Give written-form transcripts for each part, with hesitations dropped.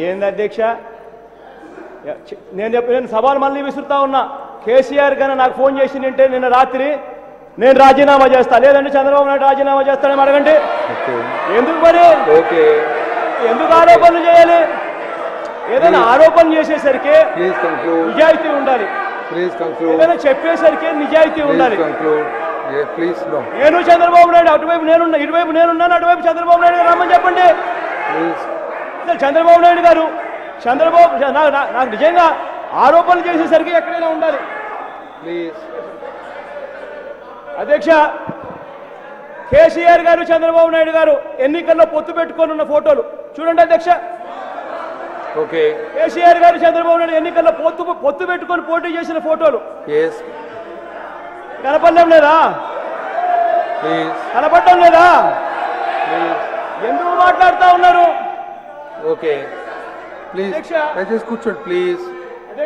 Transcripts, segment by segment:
ఏంది అధ్యక్ష, నేను సవాల్ మళ్ళీ విసురుతా ఉన్నా. కేసీఆర్ కన్నా నాకు ఫోన్ చేసిందంటే నిన్న రాత్రి నేను రాజీనామా చేస్తా, లేదంటే చంద్రబాబు నాయుడు రాజీనామా చేస్తానని అడగండి. ఎందుకు మరి ఎందుకు ఆరోపణలు చేయాలి? ఏదైనా ఆరోపణ చేసేసరికి నిజాయితీ ఉండాలి, ఏదైనా చెప్పేసరికి నిజాయితీ ఉండాలి. నేను చంద్రబాబు నాయుడు అటువైపు నేనున్నా, ఇటువైపు నేనున్నాను, అటువైపు చంద్రబాబు నాయుడు గారు రమ్మని చెప్పండి. చంద్రబాబు నాయుడు గారు నాకు నిజంగా ఆరోపణలు చేసేసరికి ఎక్కడైనా ఉండాలి. అధ్యక్ష, కేసీఆర్ గారు చంద్రబాబు నాయుడు గారు ఎన్నికల్లో పొత్తు పెట్టుకొని ఉన్న ఫోటోలు చూడండి అధ్యక్ష. కేసీఆర్ గారు చంద్రబాబు నాయుడు ఎన్నికల్లో పొత్తు పెట్టుకొని పోటీ చేసిన ఫోటోలు కనపడడం లేదా? కనపడడం లేదా? ఎందుకు మాట్లాడుతూ ఉన్నారు? కూర్చోండి ప్లీజ్.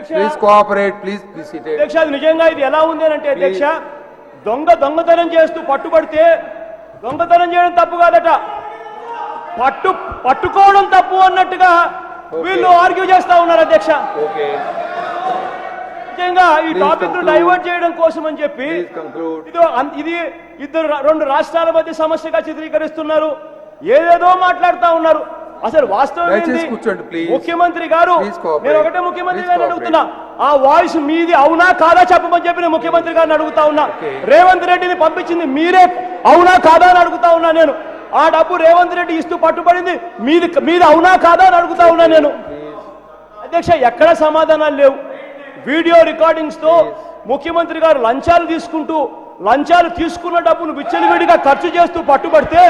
Please cooperate. ప్లీజ్ అధ్యక్ష, అది నిజంగా ఇది ఎలా ఉంది అని అంటే అధ్యక్ష, దొంగతనం చేస్తూ పట్టుబడితే దొంగతనం చేయడం తప్పు కాదట, పట్టుకోవడం తప్పు అన్నట్టుగా వీళ్ళు ఆర్గ్యూ చేస్తా ఉన్నారు అధ్యక్ష. నిజంగా ఈ టాపిక్ ను డైవర్ట్ చేయడం కోసం అని చెప్పి ఇది రెండు రాష్ట్రాల మధ్య సమస్యగా చిత్రీకరిస్తున్నారు, ఏదేదో మాట్లాడుతూ ఉన్నారు. అసలు వాస్తవం ముఖ్యమంత్రి గారు, నేను ఒకటే ముఖ్యమంత్రి గారిని అడుగుతున్నా, ఆ వాయిస్ మీది అవునా కాదా చెప్పమని చెప్పి నేను ముఖ్యమంత్రి గారిని అడుగుతా ఉన్నా. రేవంత్ రెడ్డిని పంపించింది మీరే అవునా కాదా అని అడుగుతా ఉన్నా నేను. ఆ డబ్బు రేవంత్ రెడ్డి ఇస్తూ పట్టుబడింది మీది అవునా కాదా అని అడుగుతా ఉన్నా నేను. అధ్యక్ష, ఎక్కడ సమాధానాలు లేవు. వీడియో రికార్డింగ్స్ తో ముఖ్యమంత్రి గారు లంచాలు తీసుకున్న డబ్బును విచ్చలవిడిగా ఖర్చు చేస్తూ పట్టుబడితే,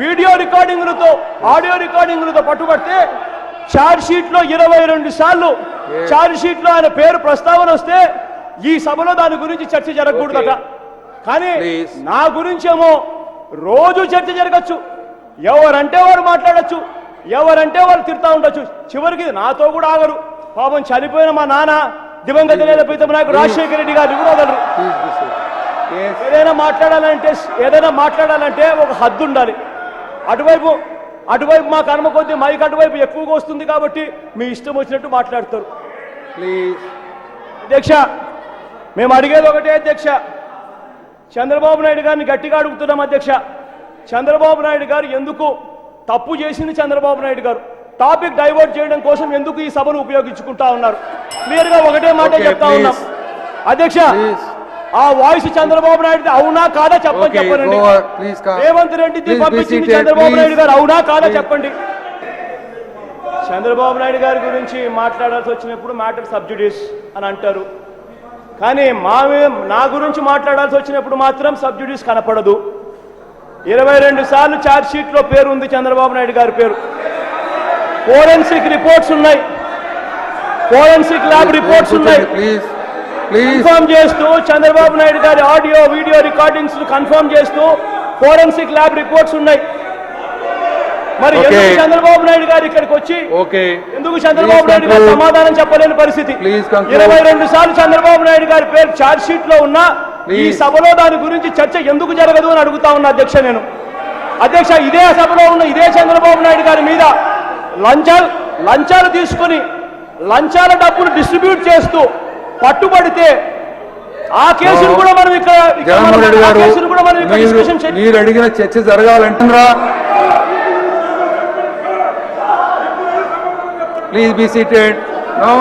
వీడియో రికార్డింగ్లతో ఆడియో రికార్డింగ్లతో పట్టుబడితే, ఛార్జ్ షీట్ లో 22 సార్లు ఛార్జ్ షీట్ లో ఆయన పేరు ప్రస్తావన వస్తే ఈ సభలో దాని గురించి చర్చ జరగకూడదట. కానీ నా గురించేమో రోజు చర్చ జరగచ్చు, ఎవరంటే వారు మాట్లాడచ్చు, ఎవరంటే వాళ్ళు తిడతా ఉండొచ్చు. చివరికి నాతో కూడా ఆగరు. పాపం చనిపోయిన మా నాన్న దివంగత నేత ప్రీతం నాయకుడు రాజశేఖర రెడ్డి గారిని కూడా వదలరు. ఏదైనా మాట్లాడాలంటే ఒక హద్దు ఉండాలి. అటువైపు మా కర్మ కొద్దీ మైక్ అటువైపు ఎక్కువగా వస్తుంది కాబట్టి మీ ఇష్టం వచ్చినట్టు మాట్లాడతారు. అధ్యక్ష, మేము అడిగేది ఒకటే అధ్యక్ష, చంద్రబాబు నాయుడు గారిని గట్టిగా అడుగుతున్నాం అధ్యక్ష. చంద్రబాబు నాయుడు గారు ఎందుకు తప్పు చేసింది? చంద్రబాబు నాయుడు గారు టాపిక్ డైవర్ట్ చేయడం కోసం ఎందుకు ఈ సభను ఉపయోగించుకుంటా ఉన్నారు? క్లియర్ గా ఒకటే మాట చెప్తా ఉన్నాం అధ్యక్ష, ఆ వాయిస్ చంద్రబాబు నాయుడు అవునా కాదా చెప్పండి. రేవంత్ రెడ్డి పంపించింది చంద్రబాబు నాయుడు గారు అవునా కాదా చెప్పండి. చంద్రబాబు నాయుడు గారి గురించి మాట్లాడాల్సి వచ్చినప్పుడు మ్యాటర్ సబ్జుడిస్ అని అంటారు, కానీ నా గురించి మాట్లాడాల్సి వచ్చినప్పుడు మాత్రం సబ్జుడిస్ కనపడదు. 22 సార్లు ఛార్జ్ షీట్ లో పేరు ఉంది చంద్రబాబు నాయుడు గారి పేరు. ఫోరెన్సిక్ రిపోర్ట్స్ ఉన్నాయి, ఫోరెన్సిక్ ల్యాబ్ రిపోర్ట్స్ ఉన్నాయి. కన్ఫర్మ్ చేస్తూ చంద్రబాబు నాయుడు గారి ఆడియో వీడియో రికార్డింగ్స్ కన్ఫర్మ్ చేస్తూ ఫోరెన్సిక్ ల్యాబ్ రిపోర్ట్స్ ఉన్నాయి. మరి ఎందుకు చంద్రబాబు నాయుడు గారు ఇక్కడికి వచ్చి ఎందుకు చంద్రబాబు నాయుడు గారు సమాధానం చెప్పలేని పరిస్థితి? 22 సార్లు చంద్రబాబు నాయుడు గారి పేరు ఛార్జ్ షీట్ లో ఉన్నా ఈ సభలో దాని గురించి చర్చ ఎందుకు జరగదు అని అడుగుతా ఉన్నా అధ్యక్ష. నేను అధ్యక్ష, ఇదే సభలో ఉన్న ఇదే చంద్రబాబు నాయుడు గారి మీద లంచాలు తీసుకుని లంచాల డబ్బును డిస్ట్రిబ్యూట్ చేస్తూ పట్టుబడితే ఆ కేసును కూడా మనం మీరు అడిగిన చర్చ జరగాలంటున్నారా? Please be seated. నో.